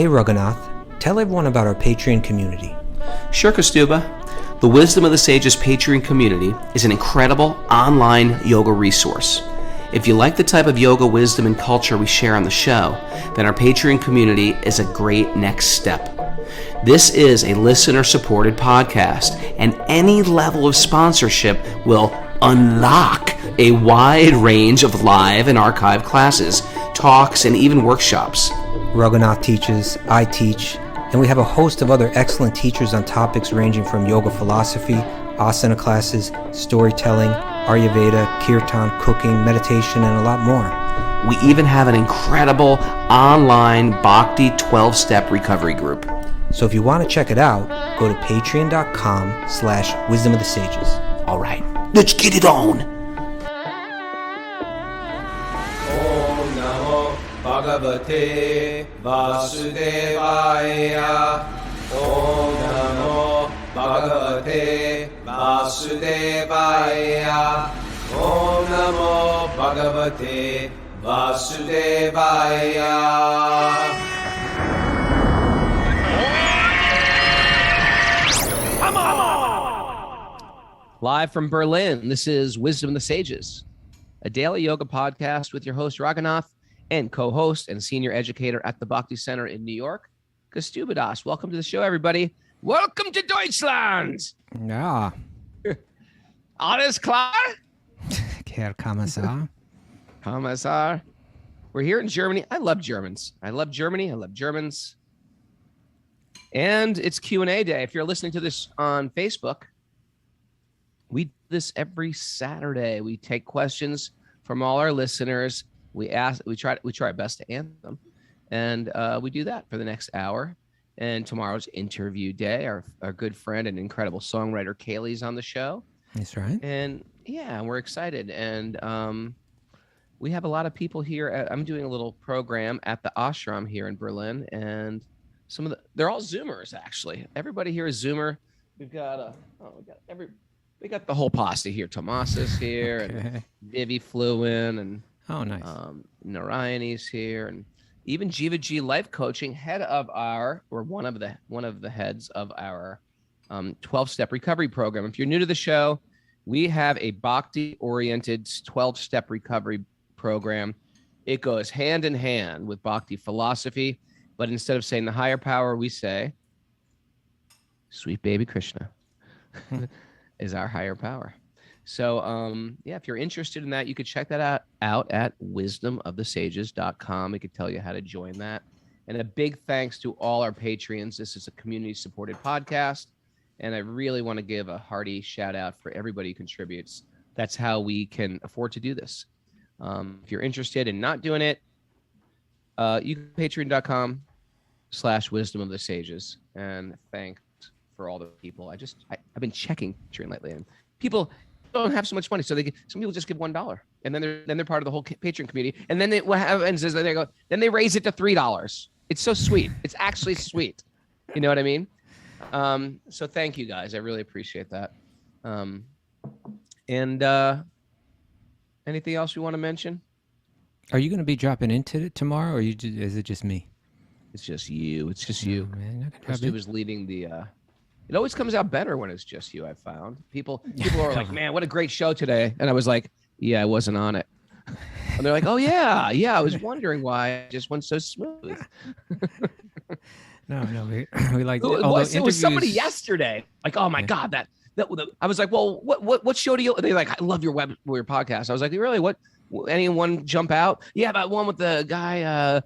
Hey Raghunath, tell everyone about our Patreon community. Sure, Kaustubha. The Wisdom of the Sages Patreon community is an incredible online yoga resource. If you like the type of yoga wisdom and culture we share on the show, then our Patreon community is a great next step. This is a listener-supported podcast, and any level of sponsorship will unlock a wide range of live and archived classes, talks, and even workshops. Raghunath teaches, I teach, and we have a host of other excellent teachers on topics ranging from yoga philosophy, asana classes, storytelling, Ayurveda, kirtan, cooking, meditation, and a lot more. We even have an incredible online Bhakti 12-step recovery group. So if you want to check it out, go to patreon.com/wisdom of the sages. All right, let's get it on. Om Namo Bhagavate Vasudevaya. Om Namo Bhagavate Vasudevaya. Om Namo Bhagavate Vasudevaya. Live from Berlin, this is Wisdom of the Sages, a daily yoga podcast with your host, Raghunath, and co-host and senior educator at the Bhakti Center in New York, Kaustubha. Welcome to the show, everybody. Welcome to Deutschland. Ja. Alles klar? Herr Kommissar. Kommissar. We're here in Germany. I love Germans. I love Germany. I love Germans. And it's Q&A day. If you're listening to this on Facebook, we do this every Saturday. We take questions from all our listeners. We try our best to answer them. And we do that for the next hour. And tomorrow's interview day, our good friend and incredible songwriter Kaylee's on the show. That's right. And yeah, we're excited. And we have a lot of people here. I'm doing a little program at the ashram here in Berlin. And they're all Zoomers, actually. Everybody here is Zoomer. We got the whole posse here. Tomas is here, okay. And Vivi flew in, and nice. Narayani's here, and even Jiva G Life Coaching, one of the heads of our 12-step recovery program. If you're new to the show, we have a Bhakti-oriented 12-step recovery program. It goes hand in hand with Bhakti philosophy, but instead of saying the higher power, we say, sweet baby Krishna. Is our higher power. So if you're interested in that, you could check that out at wisdomofthesages.com. We could tell you how to join that. And a big thanks to all our Patreons. This is a community supported podcast. And I really want to give a hearty shout out for everybody who contributes. That's how we can afford to do this. If you're interested in not doing it, you can patreon.com/wisdomofthesages. And thanks for all the people. I've been checking Patreon lately, and people don't have so much money, so some people just give $1, and then they're part of the whole Patreon community. And then what happens is then they raise it to $3. It's so sweet. It's actually sweet. You know what I mean? So thank you guys. I really appreciate that. And anything else you want to mention? Are you going to be dropping into it tomorrow, or is it just me? It's just you. It's just you. Man, Stu was leading the. It always comes out better when it's just you, I've found. People are like, man, what a great show today. And I was like, yeah, I wasn't on it. And they're like, oh, yeah, I was wondering why it just went so smooth. No, we like it was somebody yesterday. Like, oh, my God, that I was like, well, what show do you? They're like, I love your podcast. I was like, really? What? Anyone jump out? Yeah, that one with the guy,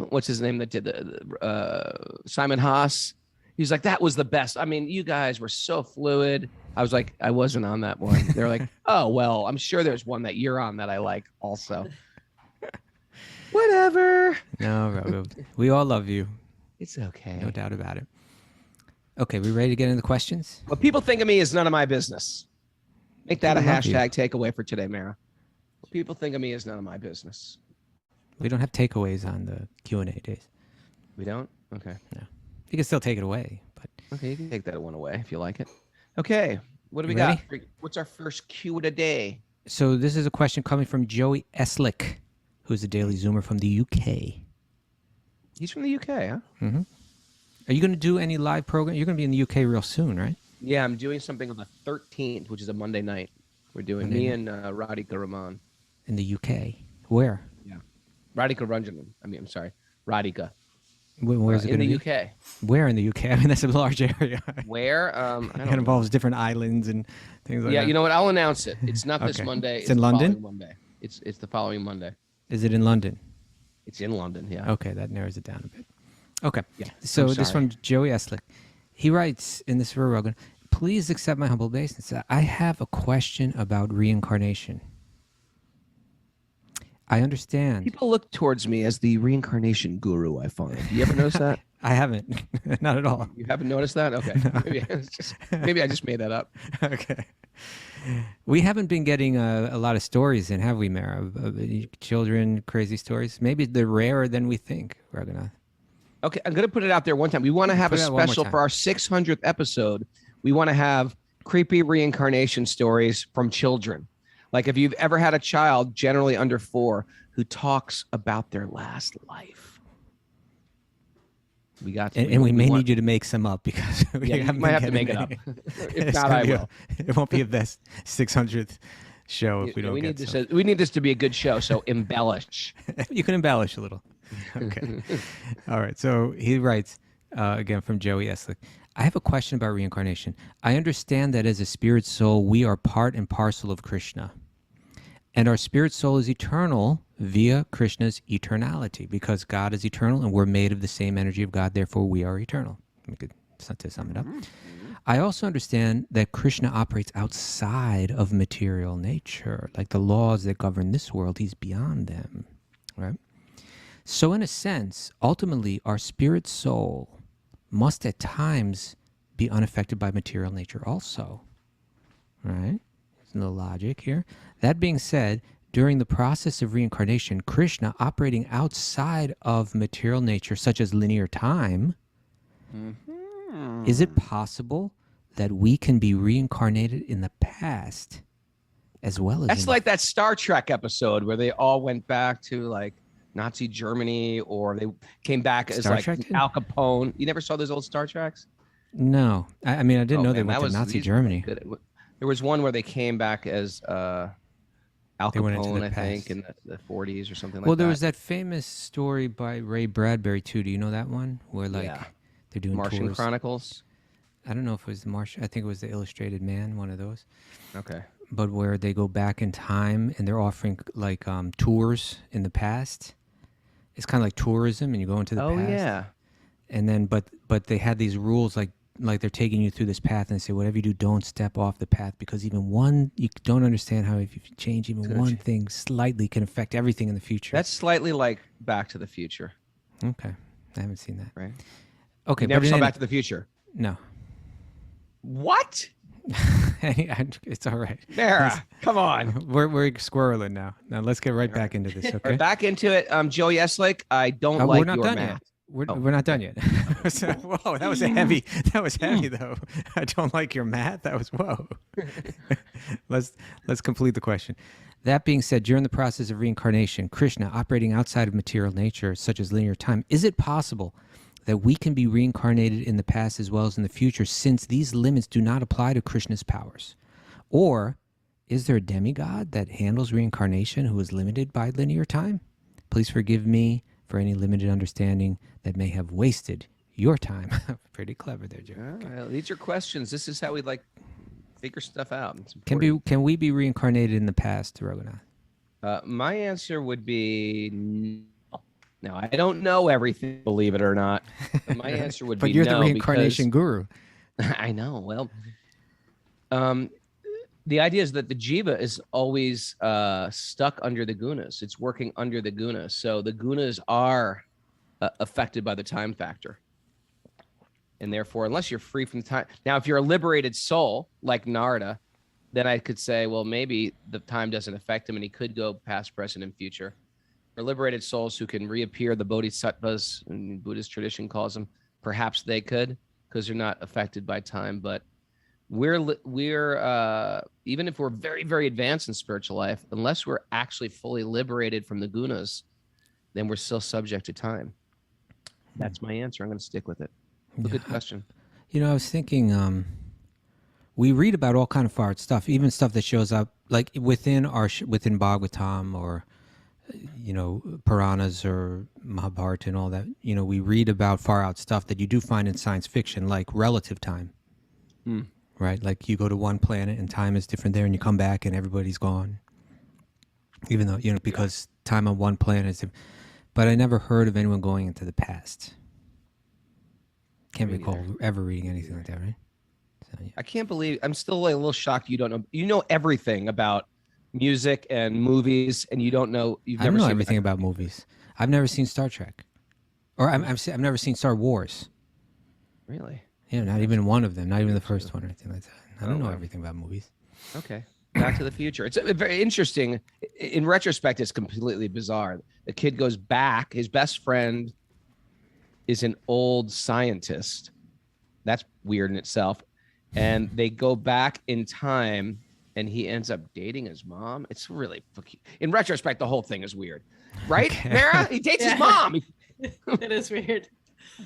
what's his name that did the Simon Haas. He's like, that was the best. I mean, you guys were so fluid. I was like, I wasn't on that one. They're like, oh, well, I'm sure there's one that you're on that I like also. Whatever. No, we all love you. It's okay. No doubt about it. Okay, we ready to get into the questions? What people think of me is none of my business. Make that a hashtag takeaway for today, Mara. What people think of me is none of my business. We don't have takeaways on the Q&A days. We don't? Okay. No. You can still take it away, but okay, you can take that one away if you like it. Okay, what do we got? What's our first Q of the day? So this is a question coming from Joey Eslick, who's a daily Zoomer from the UK. He's from the UK, huh? Mm-hmm. Are you going to do any live program? You're going to be in the UK real soon, right? Yeah, I'm doing something on the 13th, which is a Monday night. We're doing me and Radhika Raman. In the UK. Where? Yeah. Radhika Ranjanan. I'm sorry. Radhika. Where's it in going the to be? UK? Where in the UK? I mean, that's a large area. Where? I don't It involves different islands and things like that. Yeah, you know what? I'll announce it. It's not this Okay. Monday. It's in London? Monday. It's the following Monday. Is it in London? It's in London, yeah. Okay, that narrows it down a bit. Okay. Yeah. So this from Joey Eslick. He writes in this for Rogan, please accept my humble obeisance. I have a question about reincarnation. I understand. People look towards me as the reincarnation guru, I find. You ever notice that? I haven't. Not at all. You haven't noticed that? Okay. No. Maybe I just made that up. Okay. We haven't been getting a lot of stories in, have we, Mara? Of children, crazy stories. Maybe they're rarer than we think, Raghunath. Okay, I'm going to put it out there one time. We want to have a special for our 600th episode. We want to have creepy reincarnation stories from children. Like if you've ever had a child, generally under 4, who talks about their last life. We got to, and we may need you to make some up because we might have to make it up. If not, I will. It won't be a best 600th show if we don't get some. We need this to be a good show, so embellish. You can embellish a little. Okay. All right. So he writes, again from Joey Eslick, I have a question about reincarnation. I understand that as a spirit soul, we are part and parcel of Krishna. And our spirit soul is eternal via Krishna's eternality, because God is eternal and we're made of the same energy of God, therefore we are eternal. To sum it up. I also understand that Krishna operates outside of material nature, like the laws that govern this world, he's beyond them, right? So in a sense, ultimately, our spirit soul must at times be unaffected by material nature also, right? There's no logic here. That being said, during the process of reincarnation, Krishna operating outside of material nature, such as linear time, is it possible that we can be reincarnated in the past as well as... That's like that Star Trek episode where they all went back to like Nazi Germany, or they came back as like Al Capone. You never saw those old Star Treks? No. I mean, I didn't know they went to Nazi Germany. There was one where they came back as Al Capone, I think, in the 40s or something like that. Well, there was that famous story by Ray Bradbury, too. Do you know that one? Where, like, they're doing Martian tours. Chronicles? I don't know if it was the Martian. I think it was the Illustrated Man, one of those. Okay. But where they go back in time and they're offering, like, tours in the past. It's kind of like tourism, and you go into the past. Oh, yeah. And then, but they had these rules, like they're taking you through this path, and they say, whatever you do, don't step off the path, because even one, you don't understand how if you change even one thing slightly can affect everything in the future. That's slightly like Back to the Future. Okay. I haven't seen that. Right. Okay. You never saw Back to the Future? No. What? It's all right. Mara, come on. We're squirreling now. Now let's get right back into this, okay? Back into it. Joey Eslick, I don't like your math. Yet. We're not done yet. Whoa, that was heavy. That was heavy, though. I don't like your math. That was whoa. Let's complete the question. That being said, during the process of reincarnation, Krishna operating outside of material nature, such as linear time, is it possible that we can be reincarnated in the past as well as in the future, since these limits do not apply to Krishna's powers? Or is there a demigod that handles reincarnation who is limited by linear time? Please forgive me for any limited understanding that may have wasted your time. Pretty clever there, Joe. Well, these are questions. This is how we like figure stuff out. Can we be reincarnated in the past, Raghunath? My answer would be no. Now, I don't know everything, believe it or not. But my answer would be no. But you're the reincarnation guru. I know. Well, the idea is that the jiva is always stuck under the gunas. It's working under the gunas. So the gunas are affected by the time factor. And therefore, unless you're free from time. Now, if you're a liberated soul, like Narada, then I could say, well, maybe the time doesn't affect him and he could go past, present, and future. For liberated souls who can reappear, the bodhisattvas, and Buddhist tradition calls them, perhaps they could, because they're not affected by time. But we're even if we're very, very advanced in spiritual life, unless we're actually fully liberated from the gunas, then we're still subject to time. That's my answer. I'm going to stick with it. A good question. You know, I was thinking, we read about all kind of far out stuff, even stuff that shows up like within within Bhagavatam or, you know, Puranas or Mahabharata and all that. You know, we read about far out stuff that you do find in science fiction, like relative time. Right? Like you go to one planet and time is different there, and you come back and everybody's gone. Even though, you know, because time on one planet is different. But I never heard of anyone going into the past. Can't recall ever reading anything like that, right? So, yeah. I can't believe, I'm still like a little shocked you don't know. You know everything about music and movies, and you don't know, I don't know everything about movies. I've never seen Star Trek. Or I've never seen Star Wars. Really? Yeah, not even one of them. Not even the first one or anything like that. I don't know everything about movies. Okay. Back to the Future. It's very interesting. In retrospect, it's completely bizarre. The kid goes back. His best friend is an old scientist. That's weird in itself. And they go back in time, and he ends up dating his mom. It's really, in retrospect, the whole thing is weird. Right, okay. Mara? He dates his mom. It is weird.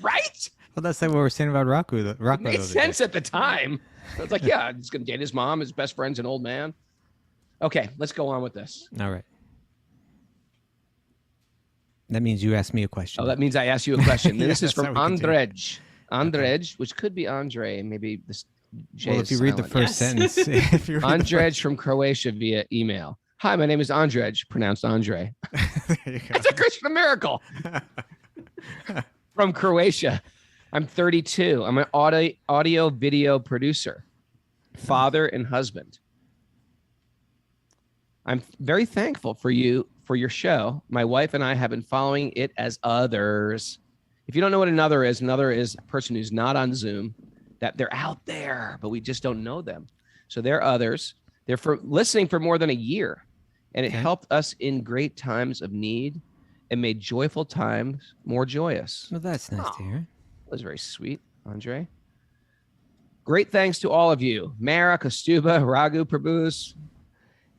Right? Well, that's like what we were saying about Rocco. It made sense at the time. It's like, yeah, he's going to date his mom. His best friend's an old man. Okay, let's go on with this. All right. That means you asked me a question. Oh, that means I asked you a question. Yeah, this is from Andrej. Andrej, which could be Andre. Maybe this J if you read the first sentence. If you read Andrej from Croatia via email. Hi, my name is Andrej, pronounced Andre. That's a Christian miracle. From Croatia. I'm 32. I'm an audio video producer, father and husband. I'm very thankful for your show. My wife and I have been following it as others. If you don't know what another is a person who's not on Zoom, that they're out there, but we just don't know them. So they're others. They're listening for more than a year, and it helped us in great times of need and made joyful times more joyous. Well, that's nice to hear. That was very sweet, Andre. Great thanks to all of you, Mara, Kaustubha, Raghu, Prabhus,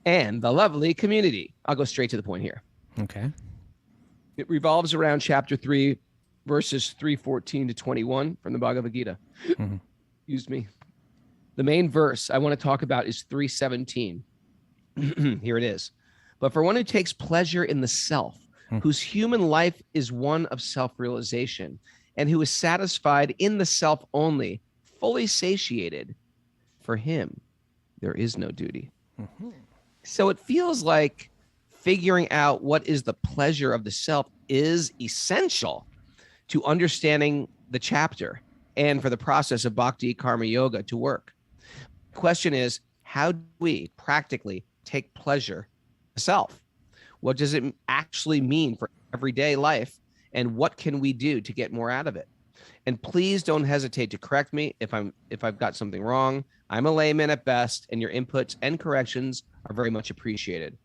and the lovely community. I'll go straight to the point here. Okay. It revolves around chapter 3, verses 314 to 21 from the Bhagavad Gita. Mm-hmm. Excuse me. The main verse I want to talk about is 317. Here it is. But for one who takes pleasure in the self, whose human life is one of self-realization, and who is satisfied in the self only, fully satiated, for him, there is no duty. Mm-hmm. So it feels like figuring out what is the pleasure of the self is essential to understanding the chapter and for the process of Bhakti Karma Yoga to work. The question is, how do we practically take pleasure in the self? What does it actually mean for everyday life? And what can we do to get more out of it? And please don't hesitate to correct me if I've got something wrong. I'm a layman at best, and your inputs and corrections are very much appreciated.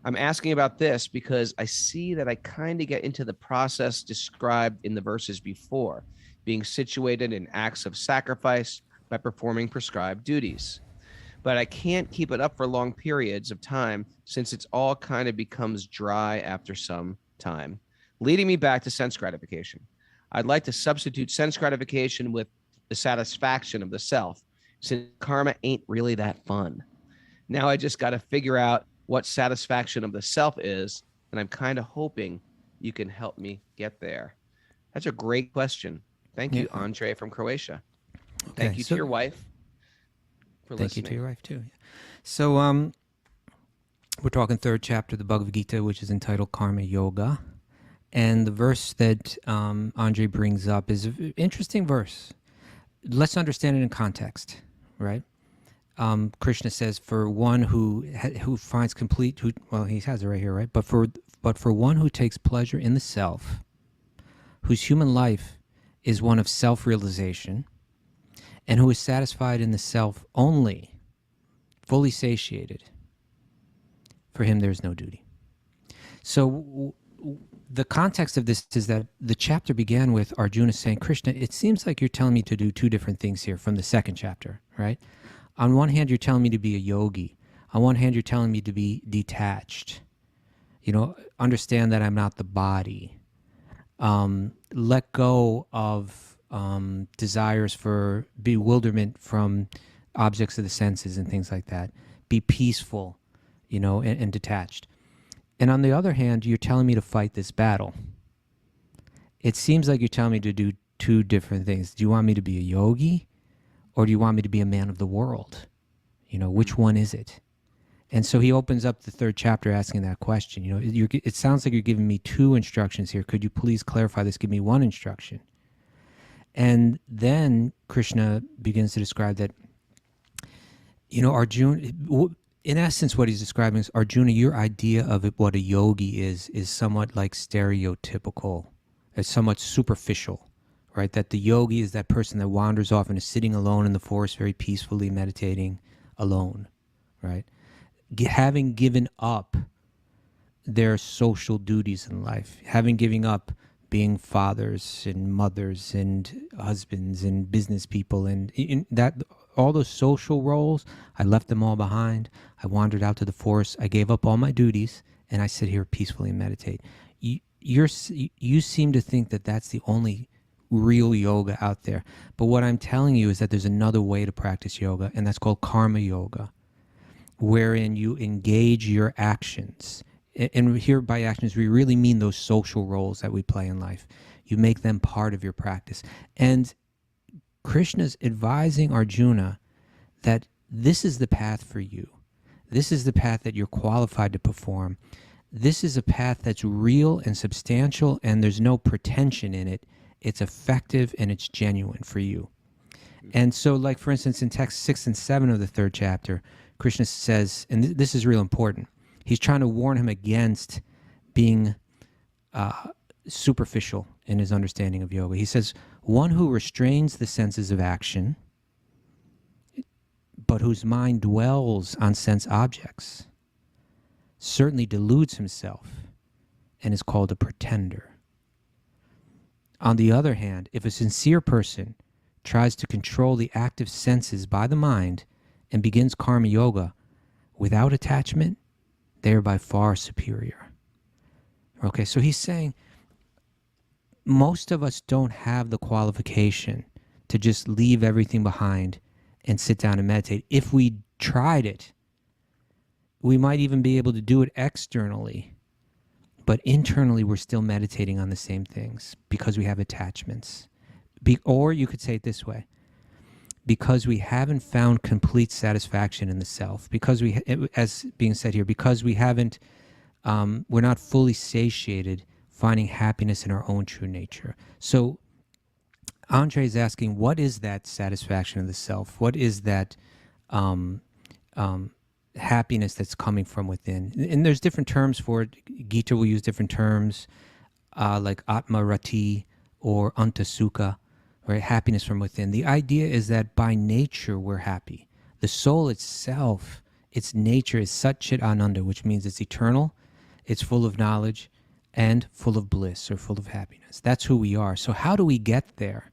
I'm asking about this because I see that I kind of get into the process described in the verses before, being situated in acts of sacrifice by performing prescribed duties. But I can't keep it up for long periods of time since it's all kind of becomes dry after some time, leading me back to sense gratification. I'd like to substitute sense gratification with the satisfaction of the self, since karma ain't really that fun. Now I just got to figure out what satisfaction of the self is, and I'm kind of hoping you can help me get there. That's a great question. Thank you, Andre from Croatia. Okay, thank you to your wife for listening. Thank you to your wife, too. So we're talking third chapter of the Bhagavad Gita, which is entitled Karma Yoga. And the verse that Andre brings up is an interesting verse. Let's understand it in context, right? Krishna says, for one who finds complete, he has it right here, right? But for one who takes pleasure in the self, whose human life is one of self-realization, and who is satisfied in the self only, fully satiated, for him there's no duty. So the context of this is that the chapter began with Arjuna saying, Krishna, it seems like you're telling me to do two different things here from the second chapter, right? On one hand, you're telling me to be a yogi. On one hand, you're telling me to be detached. Understand that I'm not the body. let go of desires for bewilderment from objects of the senses and things like that. Be peaceful, and detached. And on the other hand, you're telling me to fight this battle. It seems like you're telling me to do two different things. Do you want me to be a yogi, or do you want me to be a man of the world? Which one is it? And so he opens up the third chapter asking that question. It sounds like you're giving me two instructions here. Could you please clarify this? Give me one instruction. And then Krishna begins to describe that, Arjuna, in essence, what he's describing is, Arjuna, your idea of what a yogi is somewhat like stereotypical. It's somewhat superficial, right? That the yogi is that person that wanders off and is sitting alone in the forest, very peacefully meditating alone, right? Having given up their social duties in life, having given up being fathers and mothers and husbands and business people, and in that all those social roles, I left them all behind. I wandered out to the forest. I gave up all my duties, and I sit here peacefully and meditate. You seem to think that that's the only real yoga out there. But what I'm telling you is that there's another way to practice yoga, and that's called karma yoga, wherein you engage your actions. And here by actions, we really mean those social roles that we play in life. You make them part of your practice. And Krishna's advising Arjuna that this is the path for you. This is the path that you're qualified to perform. This is a path that's real and substantial, and there's no pretension in it. It's effective and it's genuine for you. And so, like, for instance, in text 6 and 7 of the third chapter, Krishna says, and this is real important, he's trying to warn him against being superficial in his understanding of yoga. He says, one who restrains the senses of action, but whose mind dwells on sense objects, certainly deludes himself and is called a pretender. On the other hand, if a sincere person tries to control the active senses by the mind and begins karma yoga without attachment, they are by far superior. Okay, so he's saying most of us don't have the qualification to just leave everything behind and sit down and meditate. If we tried it, we might even be able to do it externally, but internally we're still meditating on the same things because we have attachments. Or you could say it this way, because we haven't found complete satisfaction in the self, because we, as being said here, because we haven't, we're not fully satiated finding happiness in our own true nature. So Andre is asking, what is that satisfaction of the self? What is that happiness that's coming from within? And there's different terms for it. Gita will use different terms, like Atma Rati or Antasukha, right? Happiness from within. The idea is that by nature we're happy. The soul itself, its nature is Sat Chit Ananda, which means it's eternal, it's full of knowledge, and full of bliss or full of happiness. That's who we are. So how do we get there?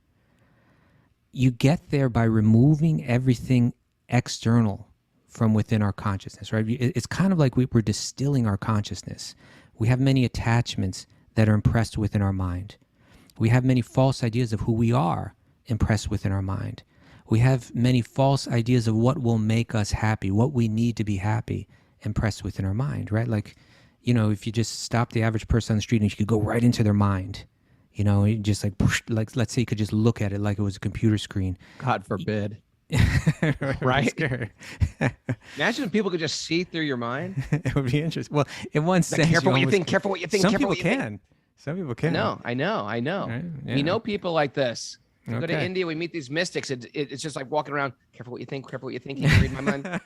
You get there by removing everything external from within our consciousness, right? It's kind of like we're distilling our consciousness. We have many attachments that are impressed within our mind. We have many false ideas of who we are impressed within our mind. We have many false ideas of what will make us happy, what we need to be happy, impressed within our mind, right? Like, if you just stop the average person on the street and you could go right into their mind, you just like let's say you could just look at it like it was a computer screen. God forbid. Right? Imagine if people could just see through your mind. It would be interesting. Well, in one sense, careful what you think. Careful what you think. Some careful people can. Some people can. No, I know. Right? Yeah. We know people like this. We go to India, we meet these mystics. It's just like walking around. Careful what you think. Careful what you think. You can read my mind.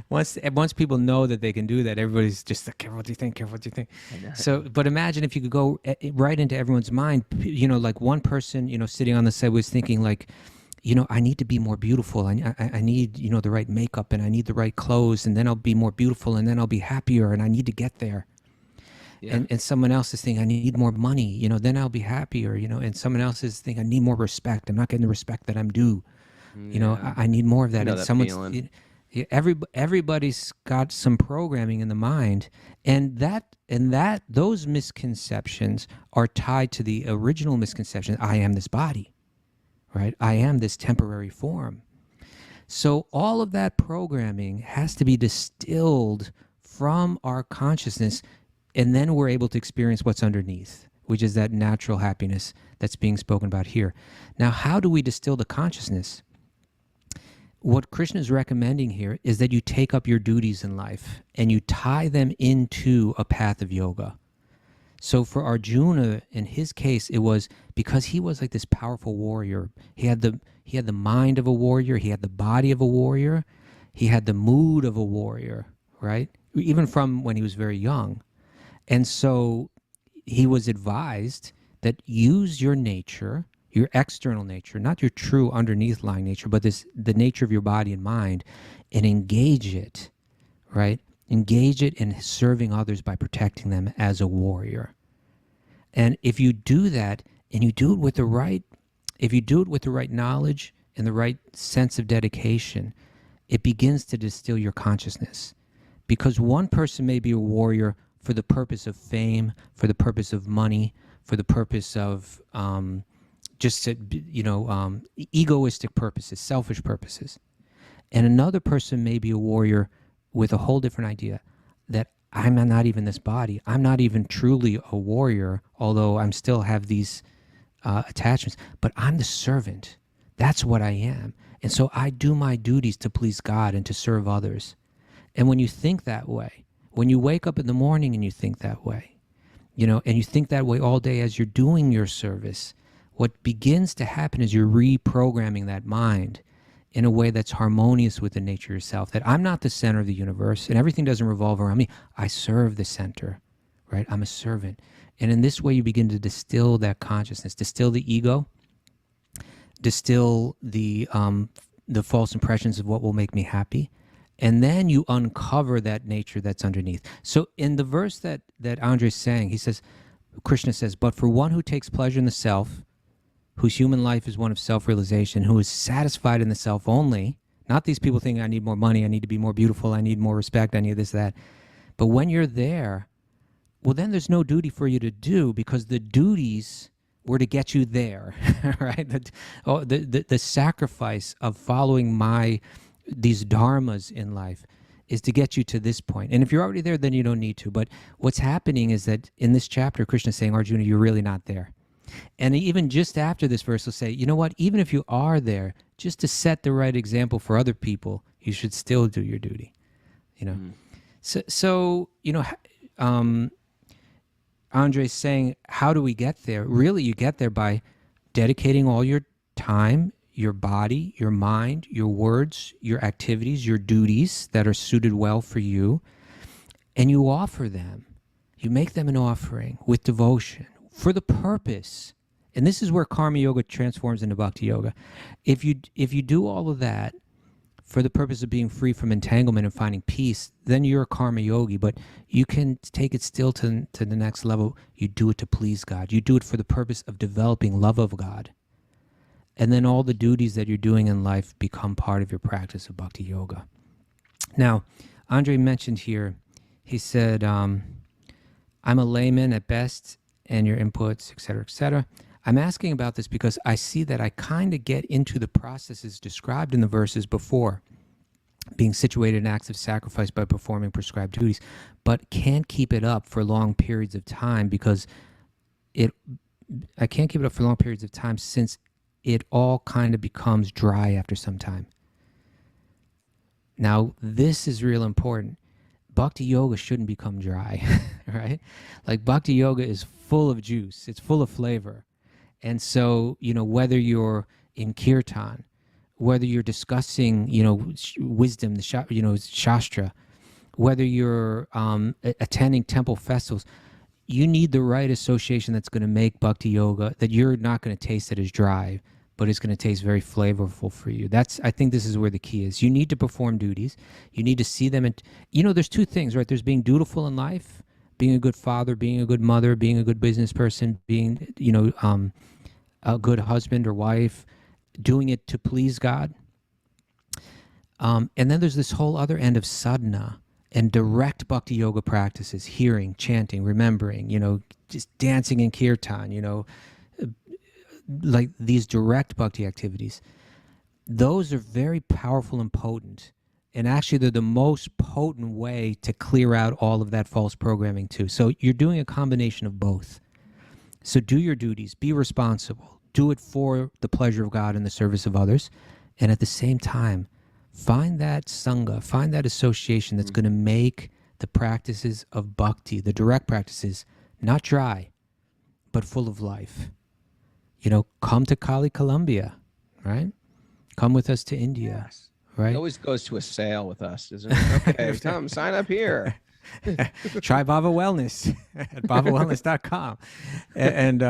Once people know that they can do that, everybody's just like, careful what you think. Careful what you think. So, but imagine if you could go right into everyone's mind. Like one person, sitting on the side was thinking like, I need to be more beautiful. I need, the right makeup, and I need the right clothes, and then I'll be more beautiful, and then I'll be happier, and I need to get there. Yeah. And someone else is thinking, I need more money, then I'll be happier, and someone else is thinking, I need more respect. I'm not getting the respect that I'm due. I need more of that. And someone's, Yeah, everybody's got some programming in the mind, and those misconceptions are tied to the original misconception: I am this body, right? I am this temporary form. So all of that programming has to be distilled from our consciousness, and then we're able to experience what's underneath, which is that natural happiness that's being spoken about here. Now, how do we distill the consciousness? What Krishna is recommending here is that you take up your duties in life and you tie them into a path of yoga. So for Arjuna, in his case, it was because he was like this powerful warrior. He had the mind of a warrior. He had the body of a warrior. He had the mood of a warrior, right? Even from when he was very young. And so he was advised that use your nature, your external nature, not your true underneath lying nature, but the nature of your body and mind, and engage it, right? Engage it in serving others by protecting them as a warrior. And if you do that, and you do it with the right, if you do it with the right knowledge and the right sense of dedication, it begins to distill your consciousness. Because one person may be a warrior for the purpose of fame, for the purpose of money, for the purpose of egoistic purposes, selfish purposes. And another person may be a warrior with a whole different idea, that I'm not even this body. I'm not even truly a warrior, although I'm still have these attachments, but I'm the servant. That's what I am. And so I do my duties to please God and to serve others. And when you think that way, when you wake up in the morning and you think that way, and you think that way all day as you're doing your service, what begins to happen is you're reprogramming that mind in a way that's harmonious with the nature of yourself, that I'm not the center of the universe and everything doesn't revolve around me. I serve the center, right? I'm a servant. And in this way, you begin to distill that consciousness, distill the ego, distill the false impressions of what will make me happy, and then you uncover that nature that's underneath. So in the verse that Andre's saying, he says, Krishna says, but for one who takes pleasure in the self, whose human life is one of self-realization, who is satisfied in the self only, not these people thinking I need more money, I need to be more beautiful, I need more respect, I need this, that. But when you're there, well, then there's no duty for you to do, because the duties were to get you there, right? The sacrifice of following these dharmas in life is to get you to this point. And if you're already there, then you don't need to. But what's happening is that in this chapter, Krishna is saying, Arjuna, you're really not there. And even just after this verse, he'll say, you know what? Even if you are there, just to set the right example for other people, you should still do your duty. So Andre's saying, how do we get there? Really, you get there by dedicating all your time, your body, your mind, your words, your activities, your duties that are suited well for you, and you offer them. You make them an offering with devotion for the purpose. And this is where karma yoga transforms into bhakti yoga. If you do all of that for the purpose of being free from entanglement and finding peace, then you're a karma yogi. But you can take it still to the next level. You do it to please God. You do it for the purpose of developing love of God. And then all the duties that you're doing in life become part of your practice of bhakti yoga. Now, Andre mentioned here, he said, I'm a layman at best, and your inputs, et cetera, et cetera. I'm asking about this because I see that I kind of get into the processes described in the verses before, being situated in acts of sacrifice by performing prescribed duties, but can't keep it up for long periods of time because I can't keep it up for long periods of time since it all kind of becomes dry after some time. Now, this is real important. Bhakti yoga shouldn't become dry, right? Like Bhakti yoga is full of juice. It's full of flavor. And so, whether you're in kirtan, whether you're discussing, wisdom, shastra, whether you're attending temple festivals, you need the right association that's going to make bhakti yoga, that you're not going to taste it as dry, but it's going to taste very flavorful for you. I think this is where the key is. You need to perform duties. You need to see them. And, there's two things, right? There's being dutiful in life, being a good father, being a good mother, being a good business person, being, a good husband or wife, doing it to please God. And then there's this whole other end of sadhana and direct bhakti yoga practices, hearing, chanting, remembering, just dancing in kirtan, like these direct bhakti activities. Those are very powerful and potent. And actually, they're the most potent way to clear out all of that false programming too. So you're doing a combination of both. So do your duties, be responsible, do it for the pleasure of God and the service of others. And at the same time, find that sangha, find that association that's going to make the practices of bhakti, the direct practices, not dry, but full of life. Come to Kali Columbia, right? Come with us to India, Yes. right? It always goes to a sale with us, doesn't it? Okay, come sign up here. Try Baba Wellness at babawellness.com. And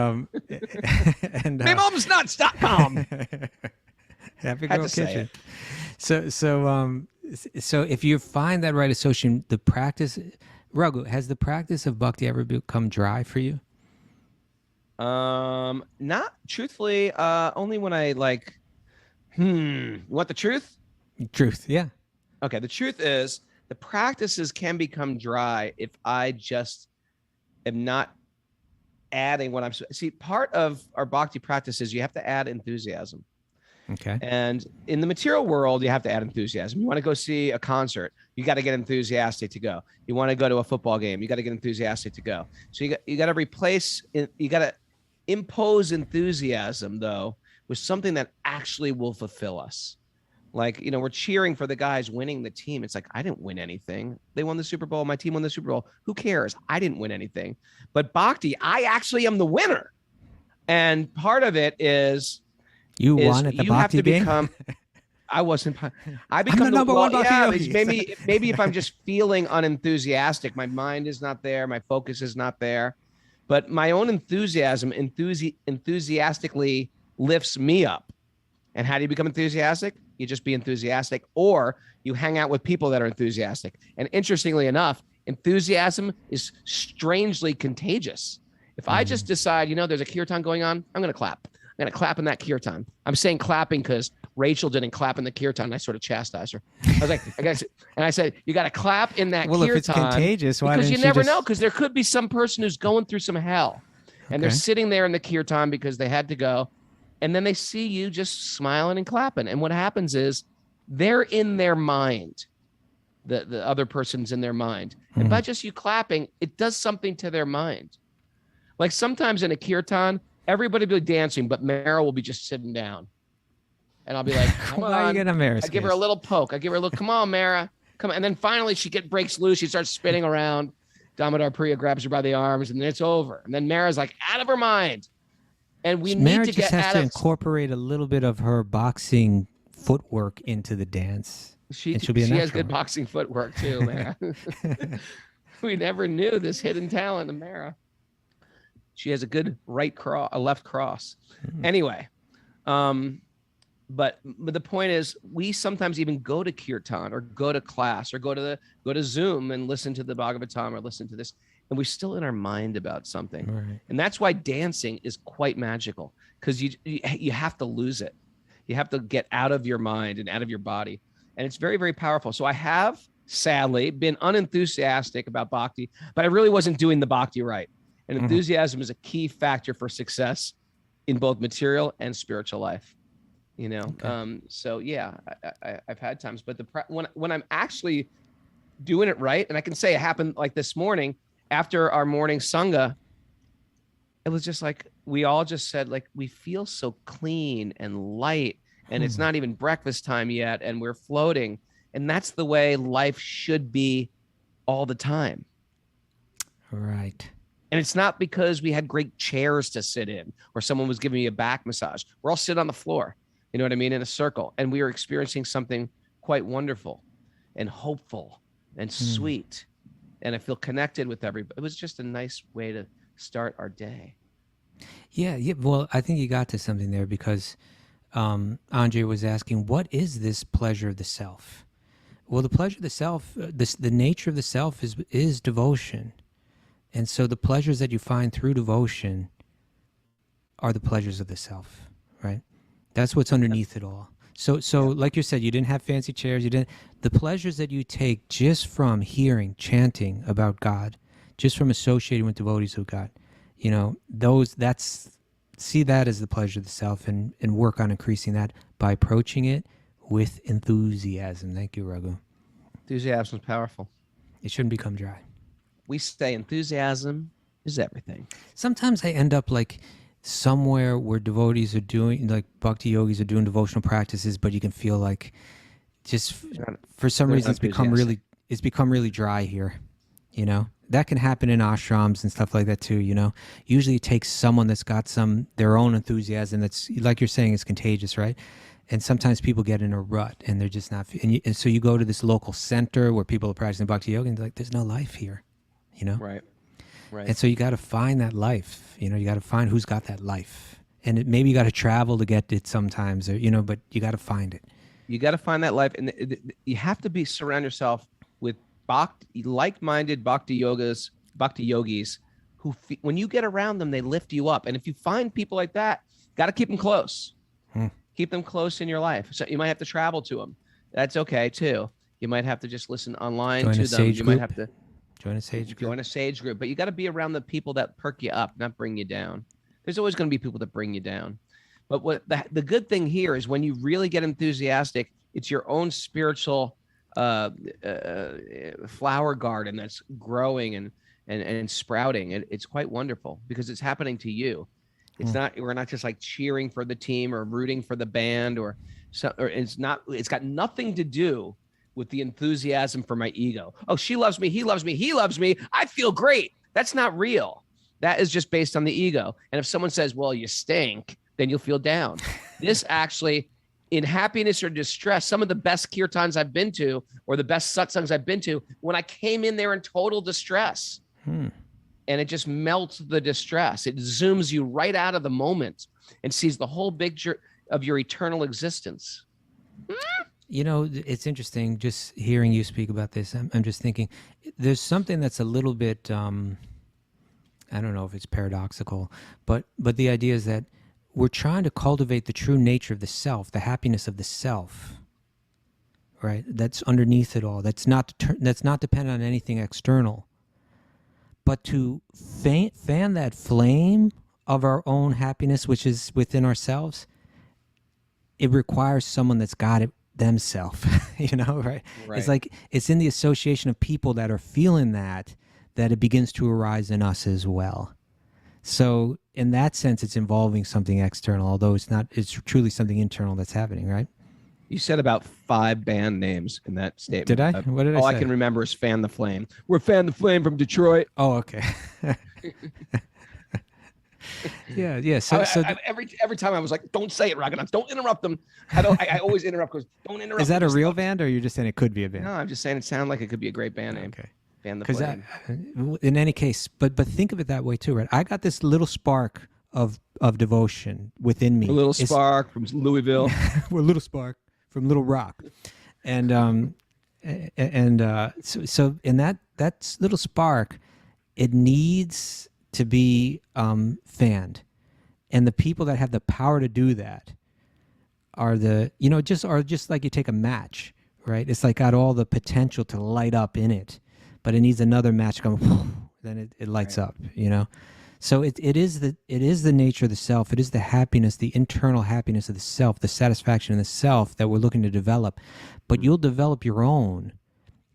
MyMomsNuts.com. Happy Had Girl to say Kitchen. So if you find that right association, the practice, Raghu, has the practice of bhakti ever become dry for you? Not truthfully, only when I you want the truth? Truth, yeah. Okay, the truth is the practices can become dry if I just am not adding what I'm. See, part of our bhakti practices, you have to add enthusiasm. Okay. And in the material world, you have to add enthusiasm. You want to go see a concert, you got to get enthusiastic to go. You want to go to a football game, you got to get enthusiastic to go. So you got to replace, you got to impose enthusiasm though with something that actually will fulfill us. Like, we're cheering for the guys winning the team. It's like, I didn't win anything. They won the Super Bowl. My team won the Super Bowl. Who cares? I didn't win anything. But bhakti, I actually am the winner. And part of it is you won at the you bhakti have to game? become. I wasn't. I become the number one Bhakti-yogi. Bhakti-yogi. Maybe if I'm just feeling unenthusiastic, my mind is not there, my focus is not there, but my own enthusiasm enthusiastically lifts me up. And how do you become enthusiastic? You just be enthusiastic, or you hang out with people that are enthusiastic. And interestingly enough, enthusiasm is strangely contagious. If I just decide, there's a kirtan going on, I'm going to clap. I'm going to clap in that kirtan. I'm saying clapping because Rachel didn't clap in the kirtan. And I sort of chastised her. I was like, I said, you got to clap in that kirtan. Well, if it's contagious, why because didn't you never just... know, because there could be some person who's going through some hell. And they're sitting there in the kirtan because they had to go. And then they see you just smiling and clapping. And what happens is they're in their mind. The other person's in their mind. And by just you clapping, it does something to their mind. Like sometimes in a kirtan, everybody will be dancing, but Mara will be just sitting down. And I'll be like, come on. I give her a little poke. I give her a little, come on, Mara. Come on. And then finally she breaks loose. She starts spinning around. Damodar Priya grabs her by the arms and then it's over. And then Mara's like out of her mind. And we need to get has to incorporate a little bit of her boxing footwork into the dance. She be has good boxing footwork too, Mara. We never knew this hidden talent of Mara. She has a good left cross. Anyway, but the point is, we sometimes even go to kirtan or go to class or go to Zoom and listen to the Bhagavatam or listen to this. And we're still in our mind about something. Right. And that's why dancing is quite magical, because you have to lose it. You have to get out of your mind and out of your body. And it's very, very powerful. So I have, sadly, been unenthusiastic about bhakti, but I really wasn't doing the bhakti right. And enthusiasm is a key factor for success in both material and spiritual life. So yeah, I've had times, but when I'm actually doing it right, and I can say it happened like this morning, after our morning sangha, it was just like, we all just said, like, we feel so clean and light and it's not even breakfast time yet. And we're floating. And that's the way life should be all the time. Right. And it's not because we had great chairs to sit in or someone was giving me a back massage. We're all sitting on the floor, you know what I mean? In a circle. And we were experiencing something quite wonderful and hopeful and sweet. And I feel connected with everybody. It was just a nice way to start our day. Yeah. Well, I think you got to something there because Andre was asking, what is this pleasure of the self? Well, the pleasure of the self, the nature of the self is devotion. And so the pleasures that you find through devotion are the pleasures of the self, right? That's what's underneath it all. So like you said, you didn't have fancy chairs. You didn't. The pleasures that you take just from hearing, chanting about God, just from associating with devotees of God, see that as the pleasure of the self, and work on increasing that by approaching it with enthusiasm. Thank you, Raghu. Enthusiasm is powerful. It shouldn't become dry. We say enthusiasm is everything. Sometimes I end up like somewhere where devotees are doing, like bhakti yogis are doing devotional practices, but you can feel like just for some reason it's become really dry here. That can happen in ashrams and stuff like that too. Usually it takes someone that's got their own enthusiasm that's, like you're saying, is contagious, right? And sometimes people get in a rut and they're just not, and so you go to this local center where people are practicing bhakti yoga and they're like, there's no life here, Right. And so you got to find that life, you got to find who's got that life. And maybe you got to travel to get it sometimes, or, but you got to find it. You got to find that life. And you have to surround yourself with like-minded bhakti yogis who, when you get around them, they lift you up. And if you find people like that, got to keep them close. Keep them close in your life. So you might have to travel to them. That's okay too. You might have to just listen online to them. You might have to join a sage group. But you got to be around the people that perk you up, not bring you down. There's always going to be people that bring you down. But what the good thing here is when you really get enthusiastic, it's your own spiritual flower garden that's growing and sprouting. It's quite wonderful because it's happening to you. It's not, we're not just like cheering for the team or rooting for the band or it's got nothing to do with the enthusiasm for my ego. Oh, she loves me. He loves me. He loves me. I feel great. That's not real. That is just based on the ego. And if someone says, well, you stink, then you'll feel down. This actually, in happiness or distress, some of the best kirtans I've been to, or the best satsangs I've been to, when I came in there in total distress, and it just melts the distress. It zooms you right out of the moment and sees the whole picture of your eternal existence. It's interesting just hearing you speak about this. I'm just thinking there's something that's a little bit, I don't know if it's paradoxical, but the idea is that we're trying to cultivate the true nature of the self, the happiness of the self, right? That's underneath it all. That's not dependent on anything external. But to fan that flame of our own happiness, which is within ourselves, it requires someone that's got it themselves, right? It's like it's in the association of people that are feeling that it begins to arise in us as well. So in that sense, it's involving something external, although it's truly something internal that's happening, right? You said about 5 band names in that statement. Did I? What did I say? All I can remember is Fan the Flame. We're Fan the Flame from Detroit. Oh, okay. Yeah. So every time I was like, don't say it, Raghunath. Don't interrupt them. I always interrupt because don't interrupt. Is that a real band, or you're just saying it could be a band? No, I'm just saying it sounded like it could be a great band name. Okay. Fan the Flame. In any case, but think of it that way too, right? I got this little spark of devotion within me. A little spark from Louisville. We're a little spark from Little Rock, and so in that little spark, it needs to be fanned, and the people that have the power to do that are just like you take a match, right? It's like got all the potential to light up in it, but it needs another match going, then it lights up, So it is the nature of the self. It is the happiness, the internal happiness of the self, the satisfaction in the self that we're looking to develop. But you'll develop your own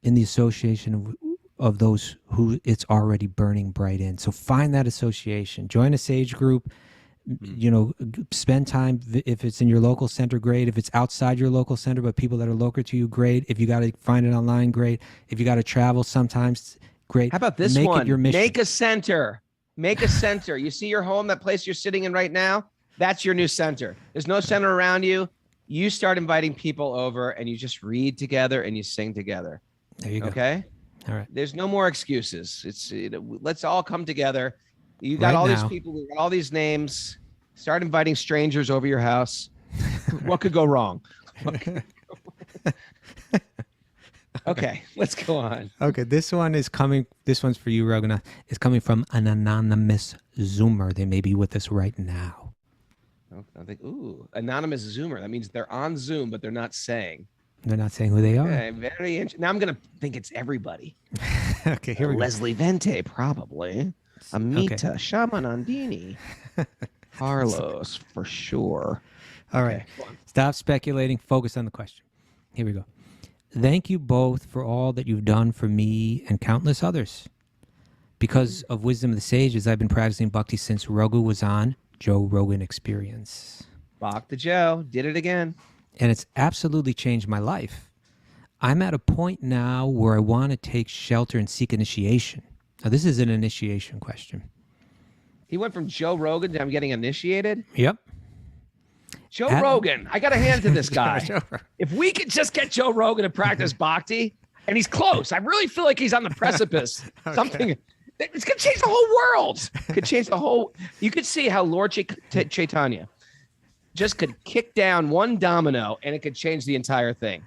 in the association of those who it's already burning bright in. So find that association. Join a sage group. Spend time. If it's in your local center, great. If it's outside your local center, but people that are local to you, great. If you got to find it online, great. If you got to travel sometimes, great. How about this Make one? It your mission. Make a center. Make a center. You see your home, that place you're sitting in right now? That's your new center. There's no center around you. You start inviting people over and you just read together and you sing together. There you go. Okay? All right. There's no more excuses. Let's all come together. You got all these people, we got all these names. Start inviting strangers over your house. What could go wrong? Okay, let's go on. Okay, this one's for you, Raghunath. It's coming from an anonymous Zoomer. They may be with us right now. I think, ooh, anonymous Zoomer. That means they're on Zoom, but they're not saying. They're not saying who they are. Okay, very interesting. Now I'm going to think it's everybody. Okay, here we go. Leslie Vente, probably. Amita, Shaman Andini. Carlos, for sure. All right. Stop speculating. Focus on the question. Here we go. Thank you both for all that you've done for me and countless others. Because of wisdom of the sages, I've been practicing bhakti since Raghu was on Joe Rogan Experience. Bach to Joe. Did it again. And it's absolutely changed my life. I'm at a point now where I want to take shelter and seek initiation. Now, this is an initiation question. He went from Joe Rogan to I'm getting initiated. Yep. Joe Rogan. I got to hand it to this guy. If we could just get Joe Rogan to practice bhakti, and he's close. I really feel like he's on the precipice. Something. It's going to change the whole world. Could change the whole. You could see how Lord Chaitanya just could kick down one domino and it could change the entire thing.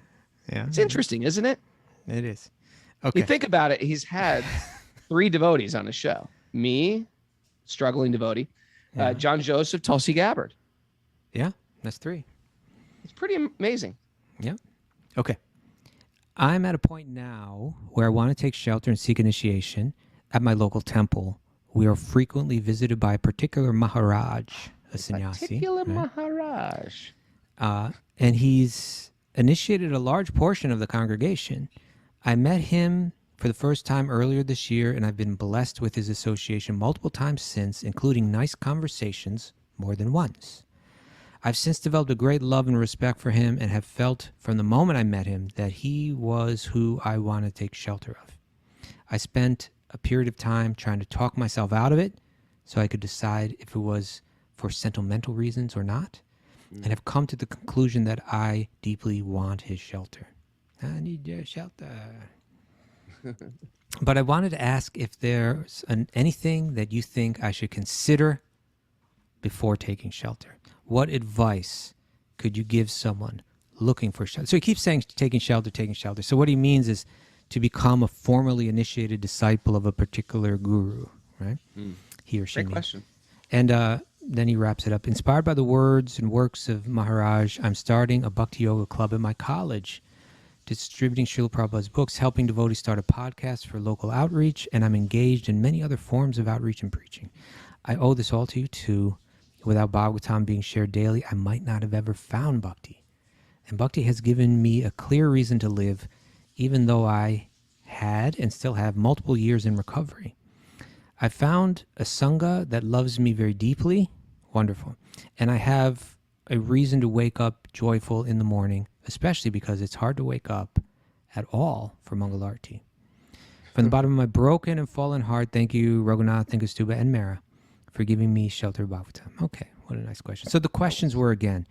Yeah. It's interesting, isn't it? It is. Okay. You think about it, he's had 3 devotees on his show. Me, struggling devotee, John Joseph, Tulsi Gabbard. Yeah, that's 3. It's pretty amazing. Yeah. Okay. I'm at a point now where I want to take shelter and seek initiation. At my local temple, we are frequently visited by a particular Maharaj, a sannyasi. Particular Maharaj. And he's initiated a large portion of the congregation. I met him for the first time earlier this year, and I've been blessed with his association multiple times since, including nice conversations more than once. I've since developed a great love and respect for him and have felt from the moment I met him that he was who I want to take shelter of. I spent a period of time trying to talk myself out of it so I could decide if it was for sentimental reasons or not, and have come to the conclusion that I deeply want his shelter. I need your shelter. But I wanted to ask if there's anything that you think I should consider before taking shelter. What advice could you give someone looking for shelter? So he keeps saying taking shelter, taking shelter. So what he means is to become a formally initiated disciple of a particular guru, right? He or she. Great question. And then he wraps it up. Inspired by the words and works of Maharaj, I'm starting a Bhakti-yoga club at my college, distributing Srila Prabhupada's books, helping devotees start a podcast for local outreach, and I'm engaged in many other forms of outreach and preaching. I owe this all to you too. Without Bhagavatam being shared daily, I might not have ever found Bhakti. And Bhakti has given me a clear reason to live, even though I had and still have multiple years in recovery. I found a Sangha that loves me very deeply. Wonderful. And I have a reason to wake up joyful in the morning, especially because it's hard to wake up at all for Mangalarti. From the bottom of my broken and fallen heart, thank you, Raghunath and Kaustubha and Mara, for giving me shelter Bhagavatam. Okay, what a nice question. So the questions were again,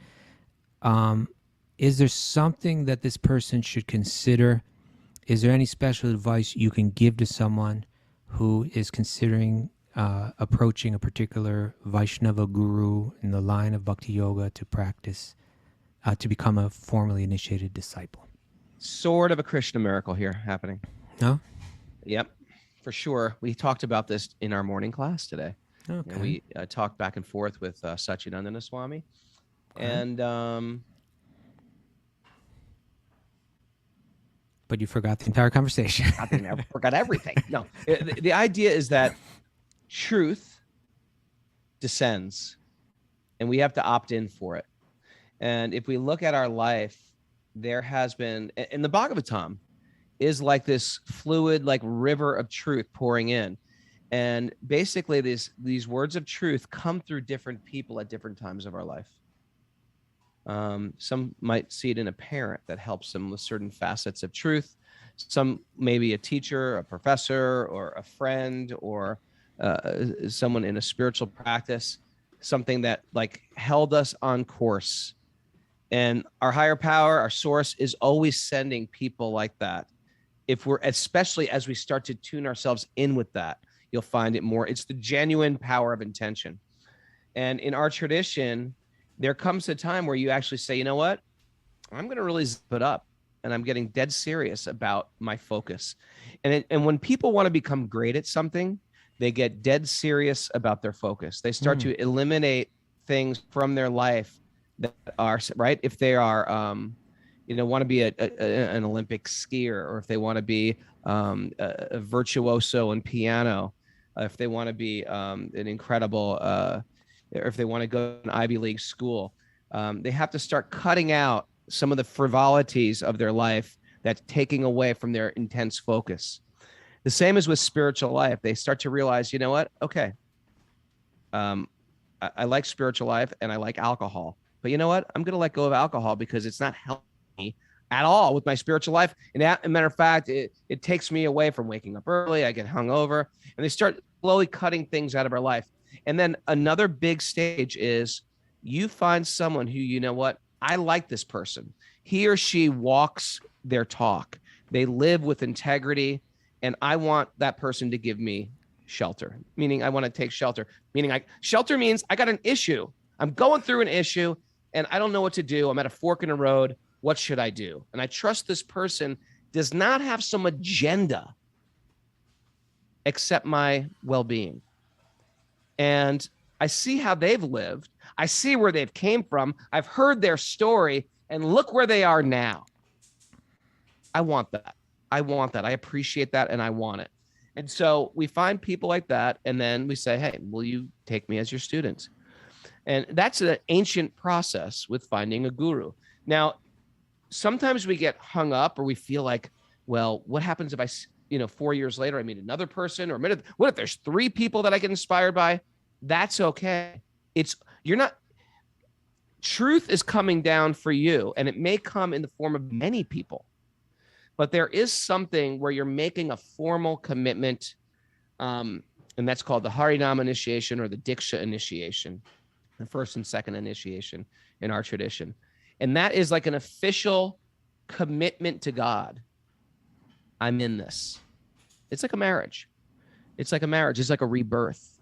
is there something that this person should consider? Is there any special advice you can give to someone who is considering approaching a particular Vaishnava guru in the line of Bhakti Yoga to practice, to become a formally initiated disciple? Sort of a Krishna miracle here happening. No? Yep, for sure. We talked about this in our morning class today. Okay. And we talked back and forth with Satchidananda Swami. And but you forgot the entire conversation. I forgot everything. No, the idea is that truth descends and we have to opt in for it. And if we look at our life, there has been, and the Bhagavatam is like this fluid, like river of truth pouring in. And basically these words of truth come through different people at different times of our life. Some might see it in a parent that helps them with certain facets of truth. Some maybe a teacher, a professor, or a friend, or someone in a spiritual practice, something that like held us on course. And our higher power, our source, is always sending people like that. If we're, especially as we start to tune ourselves in with that, you'll find it more. It's the genuine power of intention. And in our tradition, there comes a time where you actually say, you know what? I'm going to really zip it up. And I'm getting dead serious about my focus. And when people want to become great at something, they get dead serious about their focus. They start to eliminate things from their life that are right. If they are, want to be an Olympic skier, or if they want to be a virtuoso in piano, if they want to be an incredible, or if they want to go to an Ivy League school, they have to start cutting out some of the frivolities of their life that's taking away from their intense focus. The same as with spiritual life. They start to realize, you know what? Okay. I like spiritual life and I like alcohol, but you know what? I'm going to let go of alcohol because it's not helping me at all with my spiritual life. And as a matter of fact, it takes me away from waking up early. I get hungover, and they start slowly cutting things out of our life. And then another big stage is you find someone who, you know what? I like this person. He or she walks their talk. They live with integrity, and I want that person to give me shelter, meaning I want to take shelter, meaning shelter means I got an issue. I'm going through an issue and I don't know what to do. I'm at a fork in the road. What should I do? And I trust this person does not have some agenda except my well-being. And I see how they've lived. I see where they've came from. I've heard their story, and look where they are now. I want that. I want that. I appreciate that, and I want it. And so we find people like that, and then we say, hey, will you take me as your student? And that's an ancient process with finding a guru. Now, sometimes we get hung up, or we feel like, well, what happens if 4 years later, I meet another person, or what if there's 3 people that I get inspired by? That's okay. Truth is coming down for you, and it may come in the form of many people. But there is something where you're making a formal commitment, and that's called the Harinam initiation or the Diksha initiation, the first and second initiation in our tradition. And that is like an official commitment to God. I'm in this. It's like a marriage. It's like a rebirth.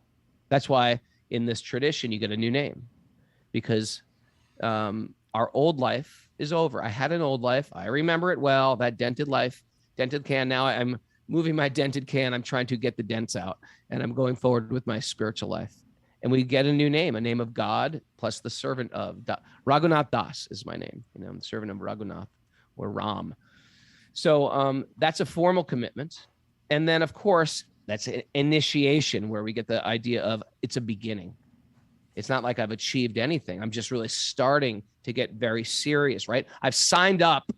That's why in this tradition, you get a new name, because our old life is over. I had an old life. I remember it well, that dented life, dented can. Now I'm moving my dented can. I'm trying to get the dents out, and I'm going forward with my spiritual life. And we get a new name, a name of God, plus the servant of Raghunath Das is my name. I'm the servant of Raghunath, or Ram. So that's a formal commitment. And then, of course, that's an initiation, where we get the idea of it's a beginning. It's not like I've achieved anything. I'm just really starting to get very serious, right? I've signed up